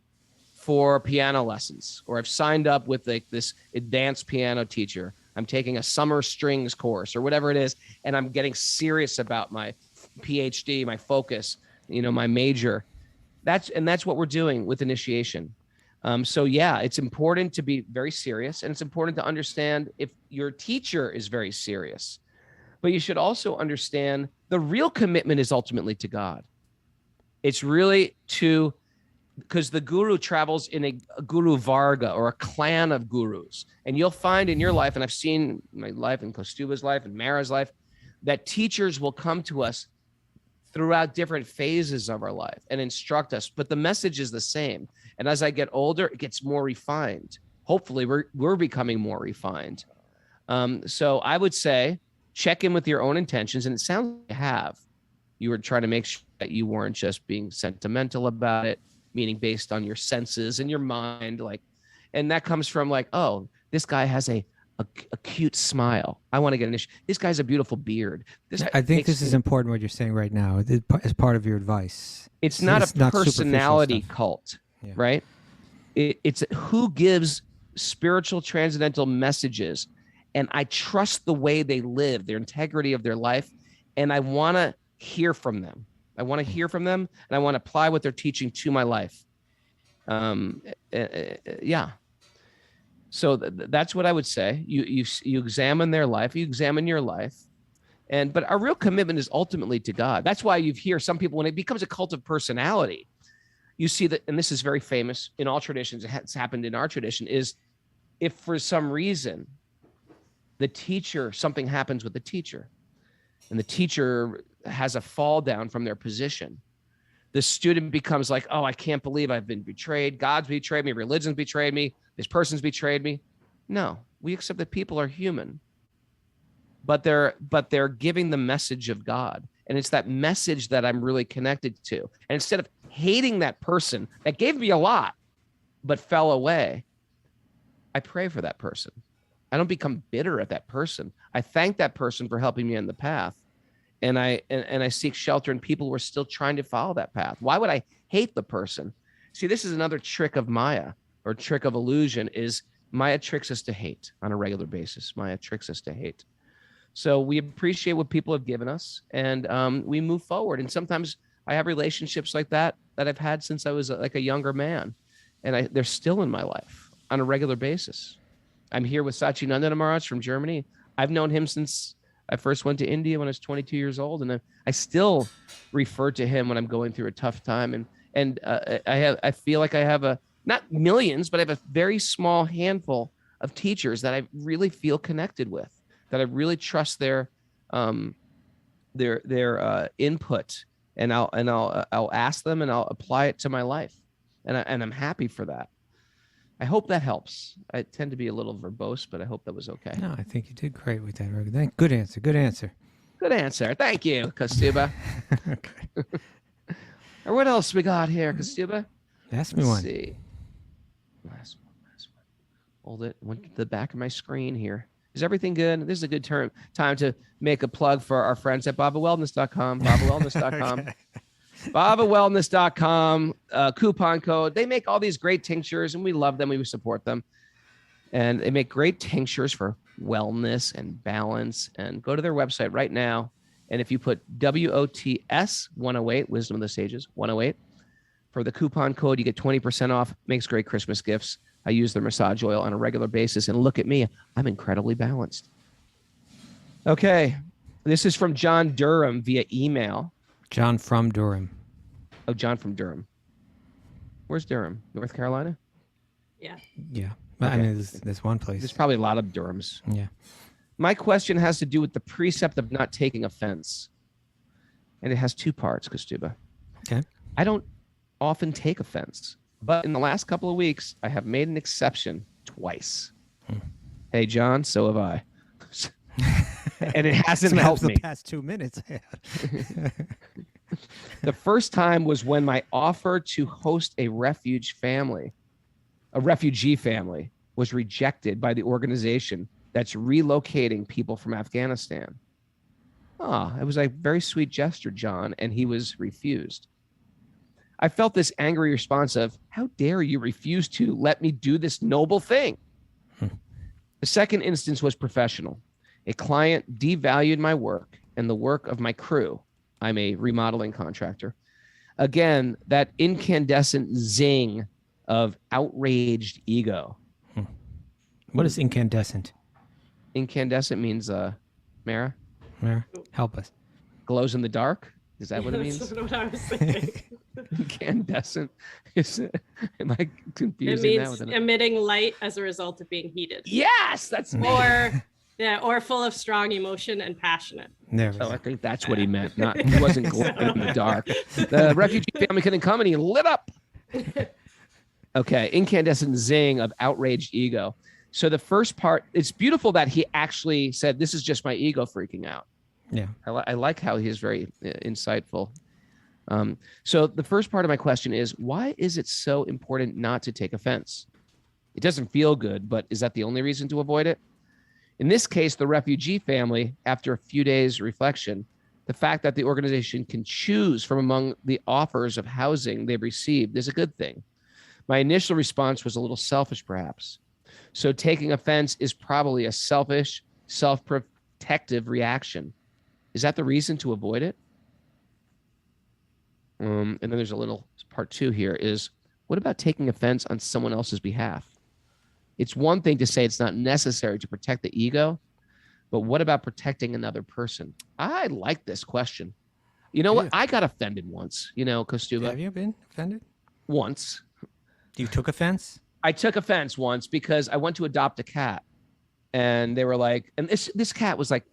for piano lessons, or I've signed up with this advanced piano teacher. I'm taking a summer strings course or whatever it is, and I'm getting serious about my PhD, my focus, my major. That's what we're doing with initiation. So yeah, it's important to be very serious, and it's important to understand if your teacher is very serious. But you should also understand the real commitment is ultimately to God. It's really because the guru travels in a guru varga, or a clan of gurus. And you'll find in your life, and I've seen my life and Kaustubha's life and Mara's life, that teachers will come to us throughout different phases of our life and instruct us. But the message is the same. And as I get older, it gets more refined. Hopefully we're becoming more refined. So I would say, check in with your own intentions. And it sounds like you were trying to make sure that you weren't just being sentimental about it, meaning based on your senses and your mind. And that comes from oh, this guy has a cute smile. I want to get an issue. This guy's a beautiful beard. I think this is important what you're saying right now as part of your advice. It's not a personality cult, yeah. Right? It's who gives spiritual transcendental messages. And I trust the way they live, their integrity of their life. And I want to hear from them. And I want to apply what they're teaching to my life. Yeah. So that's what I would say. You examine their life, you examine your life. But our real commitment is ultimately to God. That's why you hear some people, when it becomes a cult of personality, you see that, and this is very famous in all traditions, it's happened in our tradition, is if for some reason something happens with the teacher, and the teacher has a fall down from their position, the student becomes like, oh, I can't believe I've been betrayed. God's betrayed me. Religion's betrayed me. This person's betrayed me. No, we accept that people are human, but they're giving the message of God. And it's that message that I'm really connected to. And instead of hating that person that gave me a lot, but fell away, I pray for that person. I don't become bitter at that person. I thank that person for helping me on the path. And I seek shelter in people who are still trying to follow that path. Why would I hate the person? See, this is another trick of Maya, or trick of illusion, is Maya tricks us to hate on a regular basis. Maya tricks us to hate. So we appreciate what people have given us, and we move forward. And sometimes I have relationships like that I've had since I was like a younger man, and they're still in my life on a regular basis. I'm here with Satchidananda Maharaj from Germany. I've known him since I first went to India when I was 22 years old, and I still refer to him when I'm going through a tough time. And I feel like I have not millions, but I have a very small handful of teachers that I really feel connected with, that I really trust their input, and I'll ask them and I'll apply it to my life, and I'm happy for that. I hope that helps. I tend to be a little verbose, but I hope that was okay. No, I think you did great with that, Raghunath. Good answer. Good answer. Good answer. Thank you, Kaustubha. Okay. Or what else we got here, Kaustubha? Ask me Let's one. see. Last one. Hold it. Went to the back of my screen here. Is everything good? This is a good time to make a plug for our friends at BavaWellness.com. BavaWellness.com. Okay. BavaWellness.com, coupon code. They make all these great tinctures, and we love them. We support them. And they make great tinctures for wellness and balance. And go to their website right now. And if you put WOTS 108, Wisdom of the Sages 108, for the coupon code, you get 20% off. Makes great Christmas gifts. I use their massage oil on a regular basis. And look at me. I'm incredibly balanced. Okay. This is from John Durham via email. John from Durham. Oh, John from Durham. Where's Durham? North Carolina? Yeah. Yeah. I Okay. mean, there's one place. There's probably a lot of Durhams. Yeah. My question has to do with the precept of not taking offense. And it has two parts, Kaustubha. Okay. I don't often take offense, but in the last couple of weeks, I have made an exception twice. Hey, John, so have I. And it hasn't helped me. The past 2 minutes. The first time was when my offer to host a refugee family was rejected by the organization that's relocating people from Afghanistan. It was a very sweet gesture, John, and he was refused. I felt this angry response of, how dare you refuse to let me do this noble thing? The second instance was professional. A client devalued my work and the work of my crew. I'm a remodeling contractor. Again, that incandescent zing of outraged ego. What is incandescent? Incandescent means, Mara, Mara, help us. glows in the dark. Is that what it That's means? what I was thinking. Incandescent. Am I It confusing that means with emitting light as a result of being heated. Yes, that's me. Or full of strong emotion and passionate. There we Oh, I go. think that's what he meant. He wasn't glowing in the dark. The refugee family couldn't come, and he lit up. Okay, incandescent zing of outraged ego. So the first part, it's beautiful that he actually said, "This is just my ego freaking out." Yeah. I like how he is very insightful. So the first part of my question is, why is it so important not to take offense? It doesn't feel good, but is that the only reason to avoid it? In this case, the refugee family, after a few days reflection, the fact that the organization can choose from among the offers of housing they've received is a good thing. My initial response was a little selfish, perhaps. So taking offense is probably a selfish, self-protective reaction. Is that the reason to avoid it? And then there's a little part two here is, what about taking offense on someone else's behalf? It's one thing to say it's not necessary to protect the ego, but what about protecting another person? I like this question. You know what? Yeah. I got offended once, Kaustubha. Have you been offended? Once. You took offense? I took offense once because I went to adopt a cat. And they were like, and this cat was like,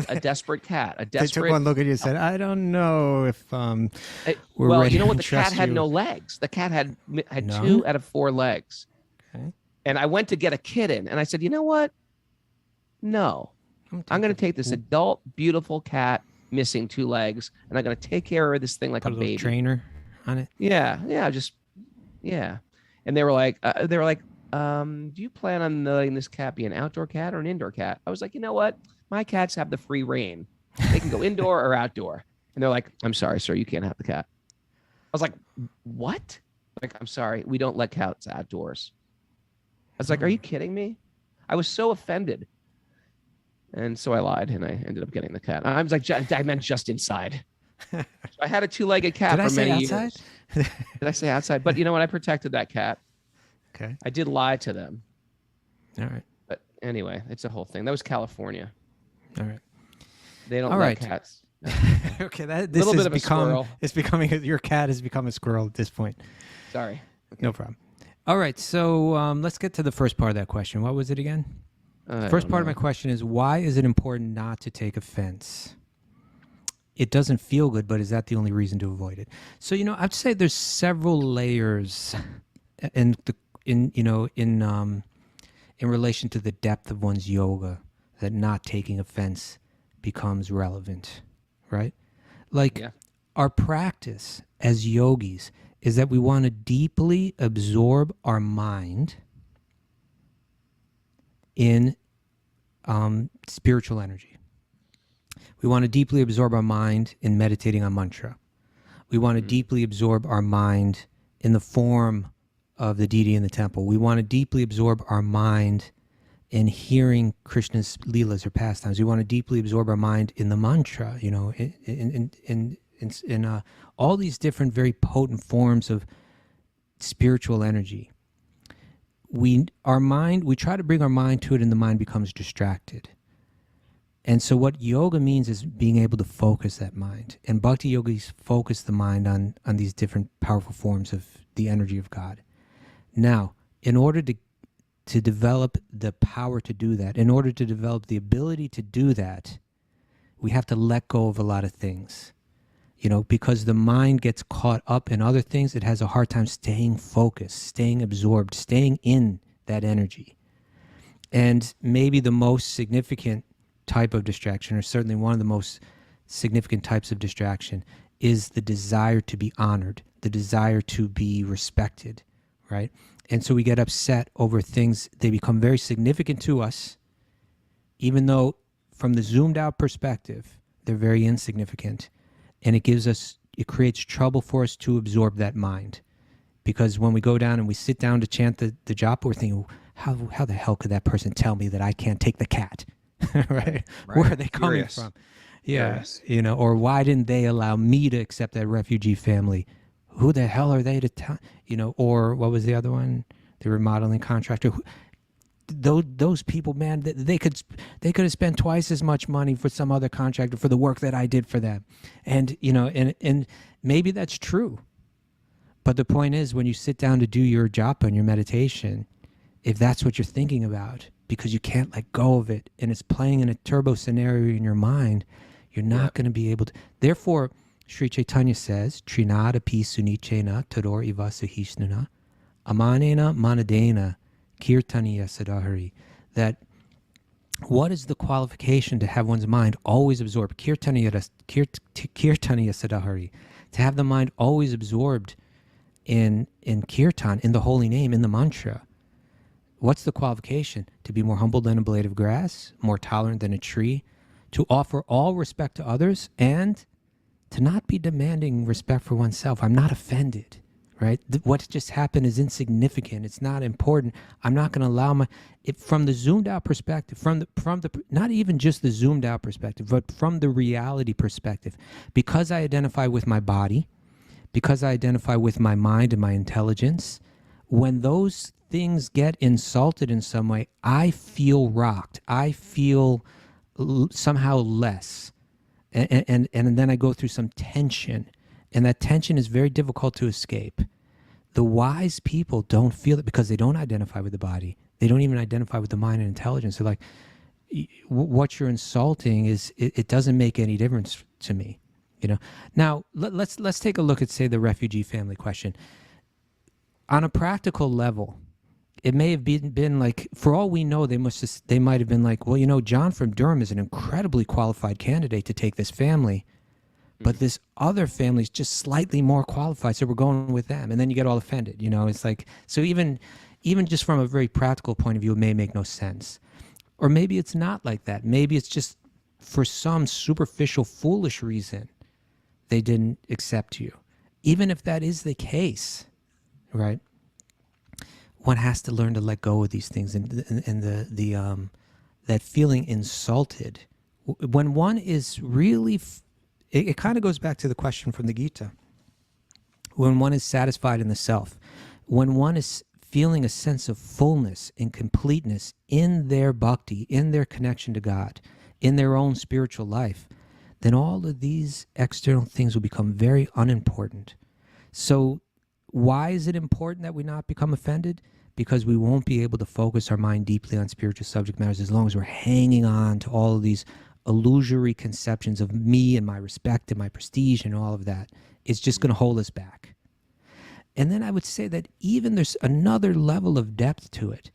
a desperate cat, a They desperate. took one look at you and said, I don't know if we're well, ready you know what? to The cat trust had you. no legs. The cat had No? 2 out of 4 legs. Okay. And I went to get a kitten, and I said, you know what? No, I'm going to take this adult, beautiful cat missing 2 legs, and I'm going to take care of this thing like Put a a little baby. trainer on it. Yeah, just yeah. And they were like, do you plan on letting this cat be an outdoor cat or an indoor cat? I was like, you know what? My cats have the free reign. They can go indoor or outdoor. And they're like, I'm sorry, sir, you can't have the cat. I was like, what? Like, I'm sorry, we don't let cats outdoors. I was like, are you kidding me? I was so offended. And so I lied, and I ended up getting the cat. I was like, I meant just inside. I had a 2-legged cat Did I for say many outside? years. Did I say outside? But you know what? I protected that cat. Okay. I did lie to them. All right. But anyway, it's a whole thing. That was California. All right. They don't All let right. cats. Okay. This Little has bit of a become. squirrel. It's becoming. Your cat has become a squirrel at this point. Sorry. No problem. All right. So let's get to the first part of that question. What was it again? First part of my question is, why is it important not to take offense? It doesn't feel good, but is that the only reason to avoid it? So, I'd say there's several layers in relation to the depth of one's yoga that not taking offense becomes relevant, right? Like our practice as yogis is that we want to deeply absorb our mind in spiritual energy. We want to deeply absorb our mind in meditating on mantra. We want to deeply absorb our mind in the form of the deity in the temple. We want to deeply absorb our mind in hearing Krishna's leelas or pastimes. We want to deeply absorb our mind in the mantra, in all these different very potent forms of spiritual energy. We try to bring our mind to it, and the mind becomes distracted. And so what yoga means is being able to focus that mind. And Bhakti-yogis focus the mind on these different powerful forms of the energy of God. Now, in order to develop the power to do that, in order to develop the ability to do that, we have to let go of a lot of things. Because the mind gets caught up in other things, it has a hard time staying focused, staying absorbed, staying in that energy. And maybe the most significant type of distraction, or certainly one of the most significant types of distraction, is the desire to be honored, the desire to be respected, right? And so we get upset over things. They become very significant to us, even though from the zoomed out perspective, they're very insignificant. And it creates trouble for us to absorb that mind. Because when we go down and we sit down to chant the japa, we're thinking, how the hell could that person tell me that I can't take the cat? right? Where are they coming from? Yeah. Furious. Or why didn't they allow me to accept that refugee family? Who the hell are they to tell? Or what was the other one? The remodeling contractor. Those people, man, they could have spent twice as much money for some other contractor for the work that I did for them. And and maybe that's true. But the point is, when you sit down to do your japa and your meditation, if that's what you're thinking about, because you can't let go of it, and it's playing in a turbo scenario in your mind, you're not going to be able to. Therefore, Sri Chaitanya says, Trinada pi sunichena tador iva sahishnuna amanena manadena kirtaniya sadahari. That what is the qualification to have one's mind always absorbed? Kirtaniya sadahari. To have the mind always absorbed in kirtan, in the holy name, in the mantra. What's the qualification? To be more humble than a blade of grass, more tolerant than a tree, to offer all respect to others, and to not be demanding respect for oneself. I'm not offended, right? What just happened is insignificant. It's not important. I'm not going to allow from the zoomed out perspective, from the not even just the zoomed out perspective, but from the reality perspective, because I identify with my body, because I identify with my mind and my intelligence, when those things get insulted in some way, I feel rocked. I feel somehow less. And then I go through some tension. And that tension is very difficult to escape. The wise people don't feel it because they don't identify with the body. They don't even identify with the mind and intelligence. They're like, what you're insulting it doesn't make any difference to me. Now, let's take a look at, say, the refugee family question. On a practical level, it may have been like, for all we know, they might have been like, well, you know, John from Durham is an incredibly qualified candidate to take this family, but this other family is just slightly more qualified, so we're going with them. And then you get all offended, you know. It's like, so even just from a very practical point of view, it may make no sense. Or maybe it's not like that. Maybe it's just for some superficial, foolish reason they didn't accept you. Even if that is the case, right? One has to learn to let go of these things, and that feeling insulted. When one is really, it kind of goes back to the question from the Gita. When one is satisfied in the self, when one is feeling a sense of fullness and completeness in their bhakti, in their connection to God, in their own spiritual life, then all of these external things will become very unimportant. So why is it important that we not become offended? Because we won't be able to focus our mind deeply on spiritual subject matters as long as we're hanging on to all of these illusory conceptions of me and my respect and my prestige and all of that. It's just going to hold us back. And then I would say that even there's another level of depth to it,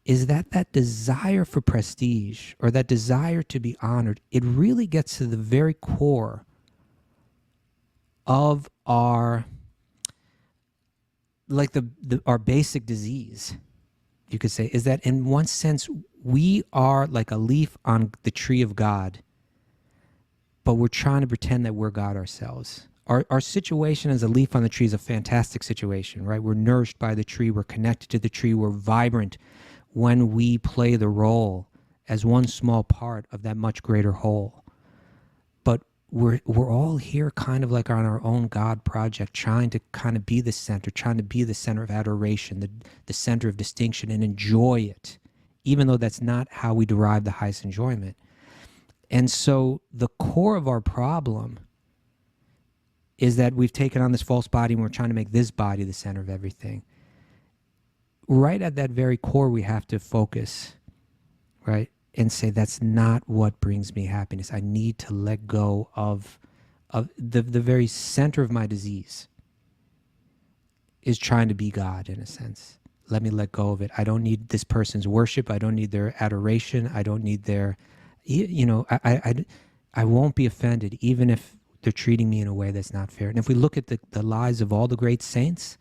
is that desire for prestige or that desire to be honored, it really gets to the very core of our, like our basic disease, you could say, is that in one sense, we are like a leaf on the tree of God, but we're trying to pretend that we're God ourselves. Our situation as a leaf on the tree is a fantastic situation, right? We're nourished by the tree. We're connected to the tree. We're vibrant when we play the role as one small part of that much greater whole. But we're all here kind of like on our own God project, trying to kind of be the center, trying to be the center of adoration, the center of distinction, and enjoy it, even though that's not how we derive the highest enjoyment. And so the core of our problem is that we've taken on this false body and we're trying to make this body the center of everything. Right at that very core, we have to focus, right? And say, that's not what brings me happiness. I need to let go of the very center of my disease is trying to be God in a sense. Let me let go of it. I don't need this person's worship. I don't need their adoration. I don't need their, I won't be offended even if they're treating me in a way that's not fair. And if we look at the lives of all the great saints,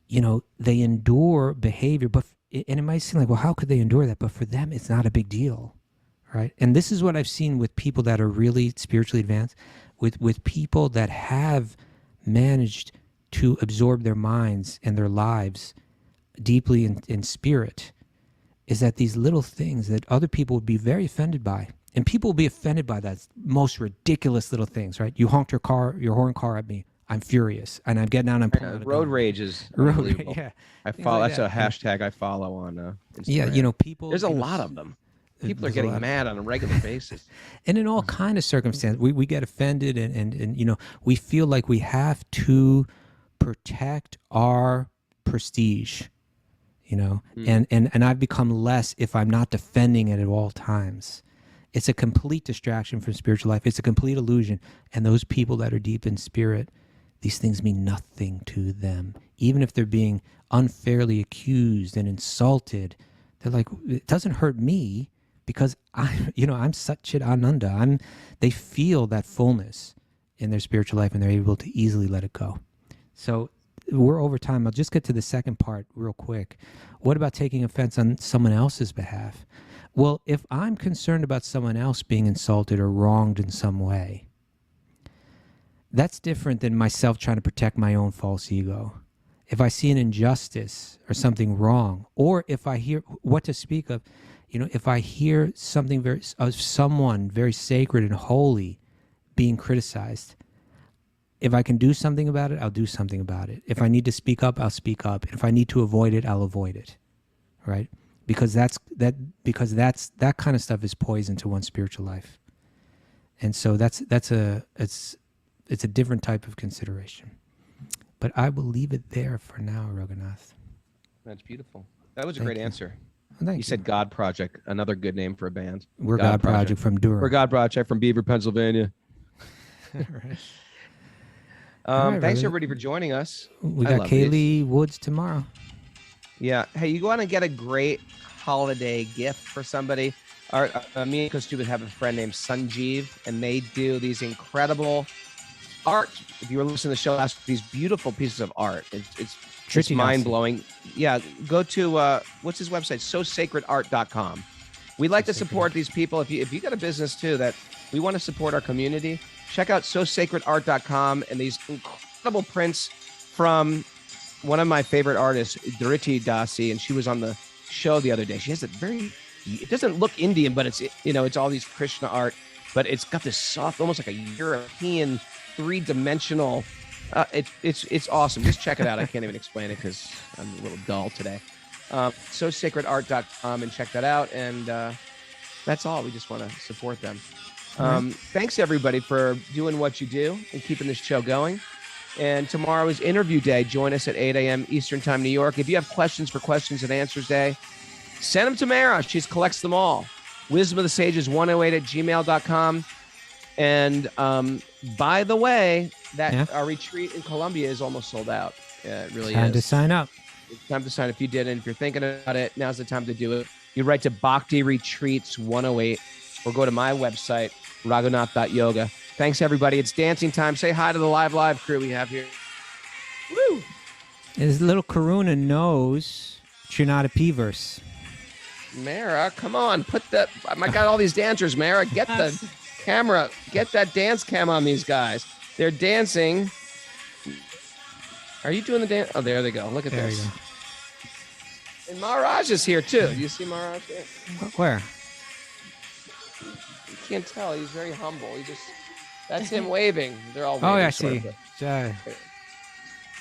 they endure behavior, and it might seem like, well, how could they endure that? But for them, it's not a big deal, right? And this is what I've seen with people that are really spiritually advanced, with people that have managed to absorb their minds and their lives deeply in spirit, is that these little things that other people would be very offended by, and people will be offended by that most ridiculous little things, right? You honked your horn car at me. I'm furious, and I'm getting out and I'm pulling out a road gun. rage is Road, unbelievable. yeah. I follow. Like that's a hashtag I follow on Instagram. Yeah, people. There's a lot of them. People are getting mad on a regular basis. And in all kind of circumstances, we get offended, and we feel like we have to protect our prestige, and I've become less if I'm not defending it at all times. It's a complete distraction from spiritual life. It's a complete illusion. And those people that are deep in spirit, these things mean nothing to them. Even if they're being unfairly accused and insulted, they're like, it doesn't hurt me because I'm Satchit Ananda. They feel that fullness in their spiritual life and they're able to easily let it go. So we're over time. I'll just get to the second part real quick. What about taking offense on someone else's behalf? Well, if I'm concerned about someone else being insulted or wronged in some way, that's different than myself trying to protect my own false ego. If I see an injustice or something wrong, or if I hear what to speak of, if I hear something of someone very sacred and holy being criticized, if I can do something about it, I'll do something about it. If I need to speak up, I'll speak up. If I need to avoid it, I'll avoid it. Right? Because that kind of stuff is poison to one's spiritual life. And so it's a different type of consideration. But I will leave it there for now, Raghunath. That's beautiful. That was a great answer. Well, thank you. You said God Project, another good name for a band. We're God Project from Durham. We're God Project from Beaver, Pennsylvania. All right, thanks everybody for joining us. We got Kaylee Woods tomorrow. Yeah. Hey, you want to get a great holiday gift for somebody? Me and Kaustubha have a friend named Sanjeev, and they do these incredible art. If you were listening to the show last week, these beautiful pieces of art. It's mind blowing. Yeah. Go to what's his website? SoSacredArt.com. We like to support these people. If you got a business too that we want to support our community, check out SoSacredArt.com and these incredible prints from one of my favorite artists, Dhriti Dasi, and she was on the show the other day. She has it doesn't look Indian, but it's all these Krishna art, but it's got this soft, almost like a European 3-dimensional. It's awesome. Just check it out. I can't even explain it because I'm a little dull today. SoSacredArt.com and check that out. And that's all. We just want to support them. Thanks everybody for doing what you do and keeping this show going. And tomorrow is interview day. Join us at 8 a.m. Eastern Time, New York. If you have questions for Questions and Answers Day, send them to Mara. She collects them all. Wisdom of the Sages 108@gmail.com. And by the way, our retreat in Colombia is almost sold out. Yeah, it really is. Time to sign up. It's time to sign. If you didn't, if you're thinking about it, now's the time to do it. You write to Bhakti Retreats 108 or go to my website, raghunath.yoga. Thanks, everybody. It's dancing time. Say hi to the live crew we have here. Woo! His little Karuna knows you're not a P-verse. Mara, come on. I got all these dancers, Mara. Get the camera. Get that dance cam on these guys. They're dancing. Are you doing the dance? Oh, there they go. Look at there this. You go. And Maharaj is here, too. Do you see Maharaj here? Where? You can't tell. He's very humble. That's him waving. They're all waving. Oh, yeah, I see.